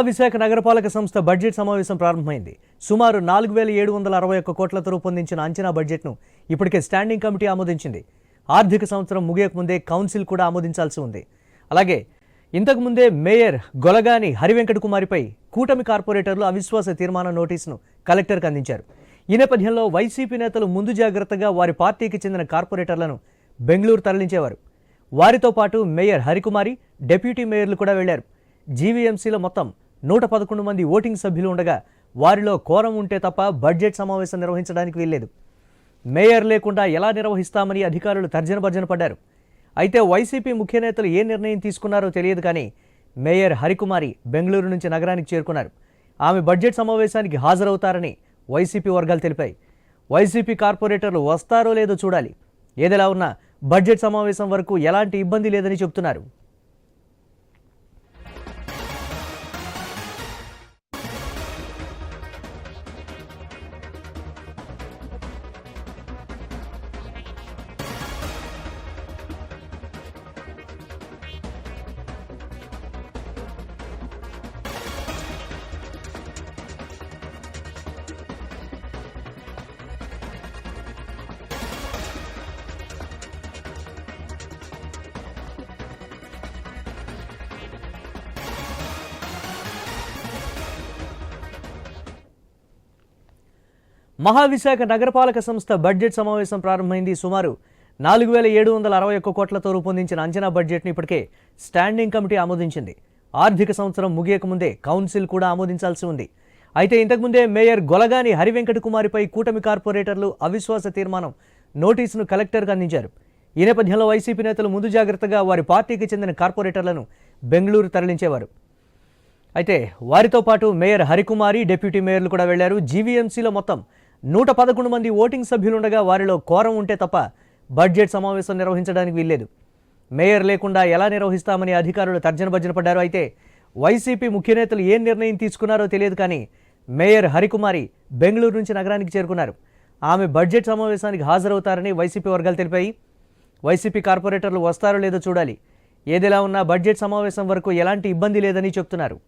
విశాఖ నగరపాలక సంస్థ బడ్జెట్ సమావేశం ప్రారంభమైంది. సుమారు 4761 కోట్లతో రూపొందించిన అంచనా బడ్జెట్ను ఇప్పటికే స్టాండింగ్ కమిటీ ఆమోదించింది. ఆర్థిక సంవత్సరం ముగియకముందే కౌన్సిల్ కూడా ఆమోదించాల్సి ఉంది. అలాగే ఇంతకుముందే మేయర్ గొలగాని హరివెంకట కుమారిపై కూటమి కార్పొరేటర్లు అవిశ్వాస తీర్మాన నోటీసును కలెక్టర్కు అందించారు. ఈ నేపథ్యంలో వైసీపీ నేతలు ముందు జాగ్రత్తగా వారి పార్టీకి చెందిన కార్పొరేటర్లను బెంగళూరు తరలించేవారు. వారితో పాటు మేయర్ హరికుమారి, డిప్యూటీ మేయర్లు కూడా వెళ్లారు. జీవీఎంసీలో మొత్తం 111 మంది ఓటింగ్ సభ్యులు ఉండగా వారిలో కోరం ఉంటే తప్ప బడ్జెట్ సమావేశం నిర్వహించడానికి వీల్లేదు. మేయర్ లేకుండా ఎలా నిర్వహిస్తామని అధికారులు తర్జనభర్జన పడ్డారు. అయితే వైసీపీ ముఖ్య నేతలు ఏ నిర్ణయం తీసుకున్నారో తెలియదు కానీ మేయర్ హరికుమారి బెంగళూరు నుంచి నగరానికి చేరుకున్నారు. ఆమె బడ్జెట్ సమావేశానికి హాజరవుతారని వైసీపీ వర్గాలు తెలిపాయి. వైసీపీ కార్పొరేటర్లు వస్తారో లేదో చూడాలి. ఏదెలా ఉన్నా బడ్జెట్ సమావేశం వరకు ఎలాంటి ఇబ్బంది లేదని చెబుతున్నారు. మహావిశాఖ నగరపాలక సంస్థ బడ్జెట్ సమావేశం ప్రారంభమైంది. సుమారు 4761 కోట్లతో రూపొందించిన అంచనా బడ్జెట్ను ఇప్పటికే స్టాండింగ్ కమిటీ ఆమోదించింది. ఆర్థిక సంవత్సరం ముగియకముందే కౌన్సిల్ కూడా ఆమోదించాల్సి ఉంది. అయితే ఇంతకుముందే మేయర్ గొలగాని హరివెంకట కుమారిపై కూటమి కార్పొరేటర్లు అవిశ్వాస తీర్మానం నోటీసును కలెక్టర్కు అందించారు. ఈ నేపథ్యంలో వైసీపీ నేతలు ముందు జాగ్రత్తగా వారి పార్టీకి చెందిన కార్పొరేటర్లను బెంగళూరు తరలించేవారు. అయితే వారితో పాటు మేయర్ హరికుమారి, డిప్యూటీ మేయర్లు కూడా వెళ్లారు. జీవీఎంసీలో మొత్తం 111 మంది ఓటింగ్ సభ్యులుండగా వారిలో కోరం ఉంటే తప్ప బడ్జెట్ సమావేశం నిర్వహించడానికి వీల్లేదు. మేయర్ లేకుండా ఎలా నిర్వహిస్తామని అధికారులు తర్జనభర్జన పడ్డారు. అయితే వైసీపీ ముఖ్య నేతలు ఏం నిర్ణయం తీసుకున్నారో తెలియదు కానీ మేయర్ హరికుమారి బెంగళూరు నుంచి నగరానికి చేరుకున్నారు. ఆమె బడ్జెట్ సమావేశానికి హాజరవుతారని వైసీపీ వర్గాలు తెలిపాయి. వైసీపీ కార్పొరేటర్లు వస్తారో లేదో చూడాలి. ఏదిలా ఉన్నా బడ్జెట్ సమావేశం వరకు ఎలాంటి ఇబ్బంది లేదని చెప్తున్నారు.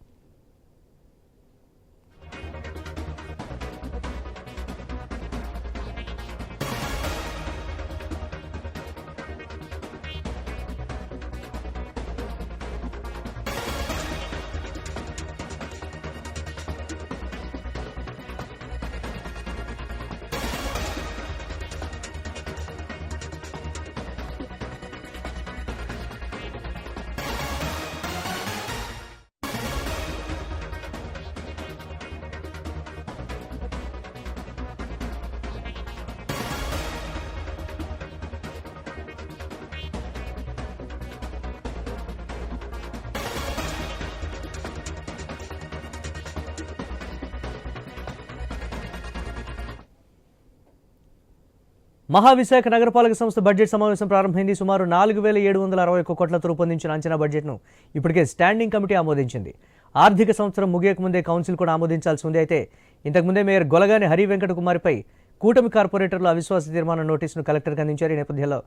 మహావిశాఖ నగరపాలక సంస్థ బడ్జెట్ సమావేశం ప్రారంభమైంది. సుమారు 4761 కోట్లతో రూపొందించిన అంచనా బడ్జెట్ను ఇప్పటికే స్టాండింగ్ కమిటీ ఆమోదించింది. ఆర్థిక సంవత్సరం ముగియకముందే కౌన్సిల్ కూడా ఆమోదించాల్సి ఉంది. అయితే ఇంతకుముందే మేయర్ గొలగాని హరివెంకట కుమారిపై కూటమి కార్పొరేటర్లు అవిశ్వాస తీర్మాన నోటీసును కలెక్టర్కి అందించారు. ఈ నేపథ్యంలో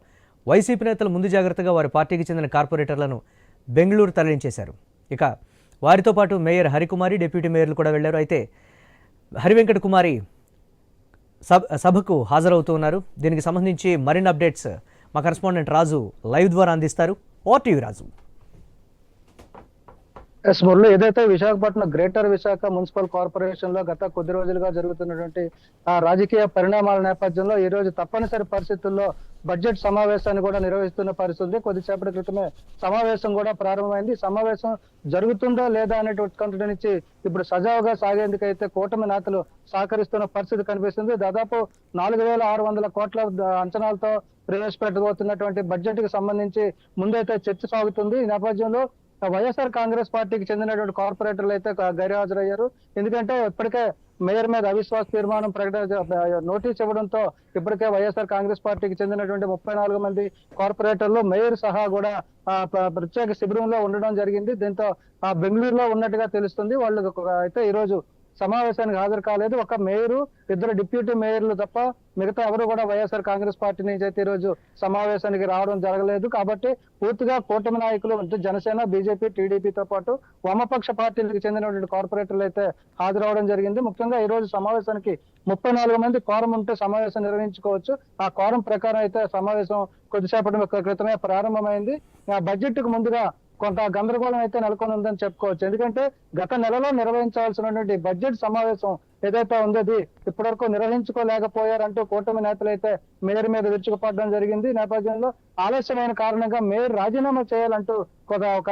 వైసీపీ నేతలు ముందు జాగ్రత్తగా వారి పార్టీకి చెందిన కార్పొరేటర్లను బెంగళూరు తరలించేశారు. ఇక వారితో పాటు మేయర్ హరికుమారి, డిప్యూటీ మేయర్లు కూడా వెళ్లారు. అయితే హరివెంకట కుమారి సభకు హాజరవుతూ ఉన్నారు. దీనికి సంబంధించి మరిన్ని అప్డేట్స్ మా కరెస్పాండెంట్ రాజు లైవ్ ద్వారా అందిస్తారు. ఓటీవీ రాజు. మురళి, ఏదైతే Visakhapatnam greater Visakha municipal corporation లో గత కొద్ది రోజులుగా జరుగుతున్నటువంటి రాజకీయ పరిణామాల నేపథ్యంలో ఈ రోజు తప్పనిసరి పరిస్థితుల్లో బడ్జెట్ సమావేశాన్ని కూడా నిర్వహిస్తున్న పరిస్థితి. కొద్దిసేపటి క్రితమే సమావేశం కూడా ప్రారంభమైంది. సమావేశం జరుగుతుందా లేదా అనేటువంటి ఉత్కంఠ నుంచి ఇప్పుడు సజావుగా సాగేందుకైతే కూటమి నేతలు సహకరిస్తున్న పరిస్థితి కనిపిస్తుంది. దాదాపు 4600 కోట్ల అంచనాలతో ప్రవేశపెట్టబోతున్నటువంటి బడ్జెట్ కి సంబంధించి ముందైతే చర్చ సాగుతుంది. ఈ నేపథ్యంలో వైఎస్ఆర్ కాంగ్రెస్ పార్టీకి చెందినటువంటి కార్పొరేటర్లు అయితే గైర్హాజరయ్యారు. ఎందుకంటే ఇప్పటికే మేయర్ మీద అవిశ్వాస తీర్మానం నోటీస్ ఇవ్వడంతో ఇప్పటికే వైఎస్ఆర్ కాంగ్రెస్ పార్టీకి చెందినటువంటి 34 మంది కార్పొరేటర్లు మేయర్ సహా కూడా ప్రత్యేక శిబిరంలో ఉండడం జరిగింది. దీంతో బెంగళూరులో ఉన్నట్టుగా తెలుస్తుంది. వాళ్ళు అయితే ఈ రోజు సమావేశానికి హాజరు కాలేదు. ఒక మేయరు, 2 డిప్యూటీ మేయర్లు తప్ప మిగతా ఎవరు కూడా వైఎస్ఆర్ కాంగ్రెస్ పార్టీ నుంచి అయితే ఈ రోజు సమావేశానికి రావడం జరగలేదు. కాబట్టి పూర్తిగా కూటమి నాయకులు అంటే జనసేన, బీజేపీ, టీడీపీతో పాటు వామపక్ష పార్టీలకు చెందినటువంటి కార్పొరేటర్లు అయితే హాజరవడం జరిగింది. ముఖ్యంగా ఈ రోజు సమావేశానికి 34 మంది క్వారం ఉంటే సమావేశం నిర్వహించుకోవచ్చు. ఆ క్వారం ప్రకారం అయితే సమావేశం కొద్దిసేపటి క్రితమే ప్రారంభమైంది. ఆ బడ్జెట్ కు ముందుగా కొంత గందరగోళం అయితే నెలకొని ఉందని చెప్పుకోవచ్చు. ఎందుకంటే గత నెలలో నిర్వహించాల్సినటువంటి బడ్జెట్ సమావేశం ఏదైతే ఉందో ఇప్పటివరకు నిర్వహించుకోలేకపోయారంటూ కూటమి నేతలు అయితే మేయర్ మీద విరుచుకుపడడం జరిగింది. ఈ నేపథ్యంలో ఆలస్యమైన కారణంగా మేయర్ రాజీనామా చేయాలంటూ ఒక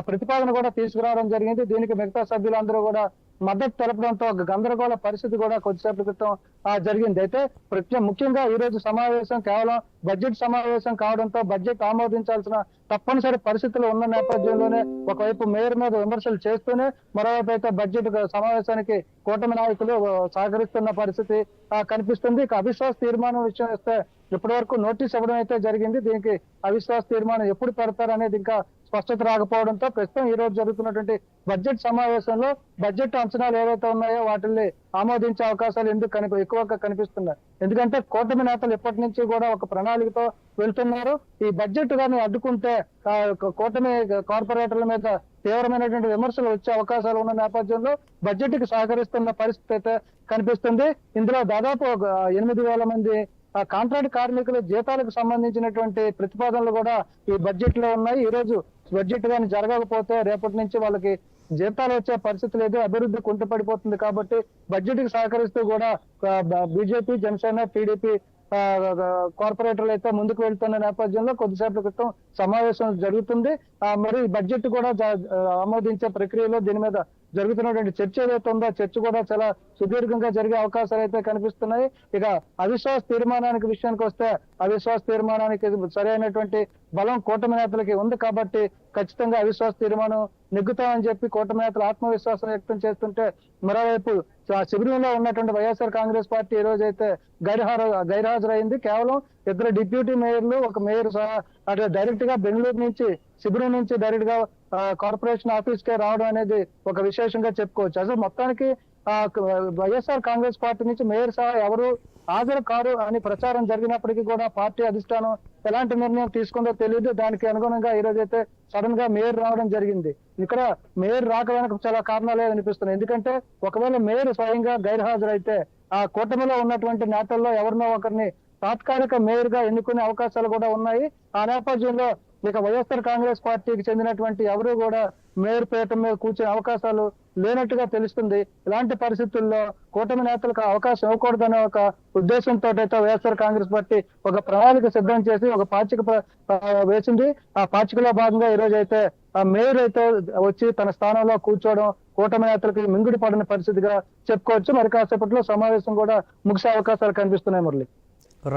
ప్రతిపాదన కూడా తీసుకురావడం జరిగింది. దీనికి మిగతా సభ్యులందరూ కూడా మద్దతు తెలపడంతో గందరగోళ పరిస్థితి కూడా కొద్దిసేపటి క్రితం జరిగింది. అయితే ముఖ్యంగా ఈ రోజు సమావేశం కేవలం బడ్జెట్ సమావేశం కావడంతో బడ్జెట్ ఆమోదించాల్సిన తప్పనిసరి పరిస్థితులు ఉన్న నేపథ్యంలోనే ఒకవైపు మేయర్ మీద విమర్శలు చేస్తూనే మరోవైపు అయితే బడ్జెట్ సమావేశానికి కూటమి నాయకులు సహకరిస్తున్న పరిస్థితి కనిపిస్తుంది. ఇక అవిశ్వాస తీర్మానం విషయం వస్తే ఇప్పటి వరకు నోటీస్ ఇవ్వడం అయితే జరిగింది. దీనికి అవిశ్వాస తీర్మానం ఎప్పుడు పెడతారనేది ఇంకా స్పష్టత రాకపోవడంతో ప్రస్తుతం ఈ రోజు జరుగుతున్నటువంటి బడ్జెట్ సమావేశంలో బడ్జెట్ అంచనాలు ఏవైతే ఉన్నాయో వాటిని ఆమోదించే అవకాశాలు ఎక్కువగా కనిపిస్తున్నాయి. ఎందుకంటే కూటమి నేతలు ఇప్పటి నుంచి కూడా ఒక ప్రణాళికతో వెళ్తున్నారు. ఈ బడ్జెట్ గాని అడ్డుకుంటే కూటమి కార్పొరేటర్ల మీద తీవ్రమైనటువంటి విమర్శలు వచ్చే అవకాశాలు ఉన్న నేపథ్యంలో బడ్జెట్ కి సహకరిస్తున్న పరిస్థితి అయితే కనిపిస్తుంది. ఇందులో దాదాపు 8,000 మంది కాంట్రాక్ట్ కార్మికుల జీతాలకు సంబంధించినటువంటి ప్రతిపాదనలు కూడా ఈ బడ్జెట్ లో ఉన్నాయి. ఈ రోజు బడ్జెట్ గాని జరగకపోతే రేపటి నుంచి వాళ్ళకి జీతాలు వచ్చే పరిస్థితి లేదు, అభివృద్ధి కుంటుపడిపోతుంది. కాబట్టి బడ్జెట్ కి సహకరిస్తూ కూడా బీజేపీ, జనసేన, టీడీపీ కార్పొరేటర్లు అయితే ముందుకు వెళ్తున్న నేపథ్యంలో కొద్దిసేపటి క్రితం సమావేశం జరుగుతుంది. మరి బడ్జెట్ కూడా ఆమోదించే ప్రక్రియలో దీని మీద జరుగుతున్నటువంటి చర్చ ఏదైతే ఉందో చర్చ కూడా చాలా సుదీర్ఘంగా జరిగే అవకాశాలు అయితే కనిపిస్తున్నాయి. ఇక అవిశ్వాస తీర్మానానికి విషయానికి వస్తే అవిశ్వాస తీర్మానానికి సరైనటువంటి బలం కూటమి నేతలకి ఉంది. కాబట్టి ఖచ్చితంగా అవిశ్వాస తీర్మానం నెగ్గుతామని చెప్పి కూటమి నేతలు ఆత్మవిశ్వాసం వ్యక్తం చేస్తుంటే మరోవైపు శిబిరంలో ఉన్నటువంటి వైఎస్ఆర్ కాంగ్రెస్ పార్టీ ఈ రోజు అయితే గైర్హాజరైంది. కేవలం 2 డిప్యూటీ మేయర్లు, ఒక మేయర్ సహా అటు డైరెక్ట్ గా బెంగళూరు నుంచి శిబిరం నుంచి డైరెక్ట్ గా కార్పొరేషన్ ఆఫీస్ కే రావడం అనేది ఒక విశేషంగా చెప్పుకోవచ్చు. అసలు మొత్తానికి వైఎస్ఆర్ కాంగ్రెస్ పార్టీ నుంచి మేయర్ సహా ఎవరు హాజరు కారు అని ప్రచారం జరిగినప్పటికీ కూడా పార్టీ అధిష్టానం ఎలాంటి నిర్ణయం తీసుకుందో తెలియదు. దానికి అనుగుణంగా ఈ రోజు అయితే సడన్ గా మేయర్ రావడం జరిగింది. ఇక్కడ మేయర్ రాక వెనక చాలా కారణాలే అనిపిస్తున్నాయి. ఎందుకంటే ఒకవేళ మేయర్ స్వయంగా గైర్హాజరైతే ఆ కూటమిలో ఉన్నటువంటి నేతల్లో ఎవరినో ఒకరిని తాత్కాలిక మేయర్ గా ఎన్నుకునే అవకాశాలు కూడా ఉన్నాయి. ఆ నేపథ్యంలో ఇక వైఎస్ఆర్ కాంగ్రెస్ పార్టీకి చెందినటువంటి ఎవరు కూడా మేయర్ పీఠం మీద కూర్చునే అవకాశాలు లేనట్టుగా తెలుస్తుంది. ఇలాంటి పరిస్థితుల్లో కూటమి నేతలకు అవకాశం ఇవ్వకూడదనే ఒక ఉద్దేశంతో అయితే వైఎస్ఆర్ కాంగ్రెస్ పార్టీ ఒక ప్రణాళిక సిద్ధం చేసి ఒక పాచిక వేసింది. ఆ పాచికలో భాగంగా ఈ రోజు అయితే ఆ మేయర్ అయితే వచ్చి తన స్థానంలో కూర్చోవడం కూటమి నేతలకు మింగుడి పడిన పరిస్థితిగా చెప్పుకోవచ్చు. మరి కాసేపట్లో సమావేశం కూడా ముగిసే అవకాశాలు కనిపిస్తున్నాయి. మురళి.